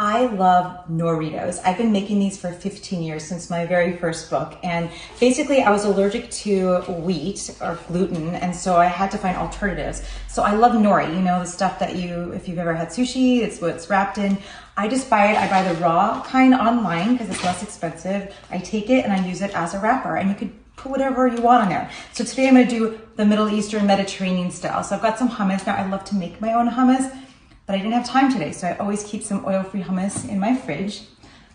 I love Noritos. I've been making these for 15 years, since my very first book. And basically I was allergic to wheat or gluten, and so I had to find alternatives. So I love nori, you know, the stuff that if you've ever had sushi, it's what it's wrapped in. I just buy it, I buy the raw kind online because it's less expensive. I take it and I use it as a wrapper, and you could put whatever you want on there. So today I'm gonna do the Middle Eastern Mediterranean style. So I've got some hummus. Now I love to make my own hummus, but I didn't have time today, so I always keep some oil-free hummus in my fridge.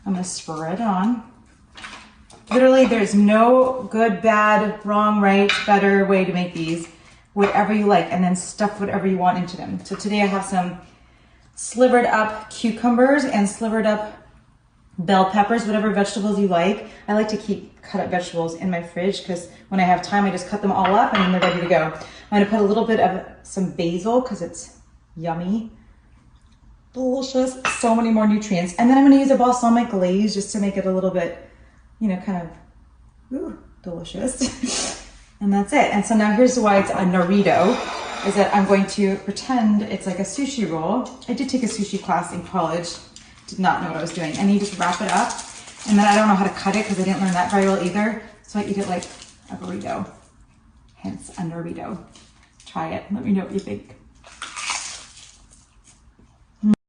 I'm gonna spread it on. Literally, there's no good, bad, wrong, right, better way to make these. Whatever you like, and then stuff whatever you want into them. So today I have some slivered up cucumbers and slivered up bell peppers, whatever vegetables you like. I like to keep cut up vegetables in my fridge because when I have time, I just cut them all up and then they're ready to go. I'm gonna put a little bit of some basil because it's yummy. Delicious, so many more nutrients. And then I'm gonna use a balsamic glaze just to make it a little bit, you know, kind of, delicious. And that's it. And so now here's why it's a Norito, is that I'm going to pretend it's like a sushi roll. I did take a sushi class in college, did not know what I was doing. And you just wrap it up, and then I don't know how to cut it because I didn't learn that very well either. So I eat it like a burrito, hence a Norito. Try it, let me know what you think.